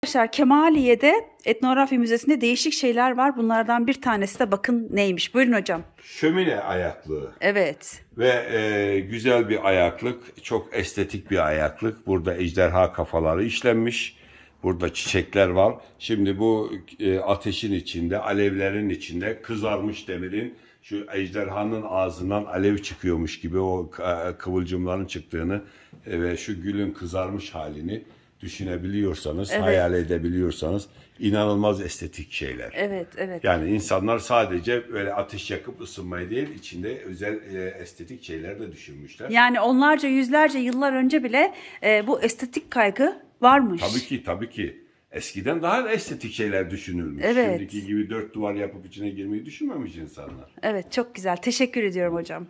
Arkadaşlar Kemaliye'de Etnografya Müzesi'nde değişik şeyler var. Bunlardan bir tanesi de bakın neymiş. Buyurun hocam. Şömine ayaklığı. Evet. Ve güzel bir ayaklık. Çok estetik bir ayaklık. Burada ejderha kafaları işlenmiş. Burada çiçekler var. Şimdi bu ateşin içinde, alevlerin içinde kızarmış demirin şu ejderhanın ağzından alev çıkıyormuş gibi o kıvılcımların çıktığını ve şu gülün kızarmış halini düşünebiliyorsanız, Evet. hayal edebiliyorsanız inanılmaz estetik şeyler. Evet, evet. Yani insanlar sadece böyle ateş yakıp ısınmayı değil, içinde özel estetik şeyler de düşünmüşler. Yani onlarca, yüzlerce yıllar önce bile bu estetik kaygı varmış. Tabii ki. Eskiden daha estetik şeyler düşünülmüş. Evet. Şimdiki gibi 4 duvar yapıp içine girmeyi düşünmemiş insanlar. Evet, çok güzel. Teşekkür ediyorum hocam.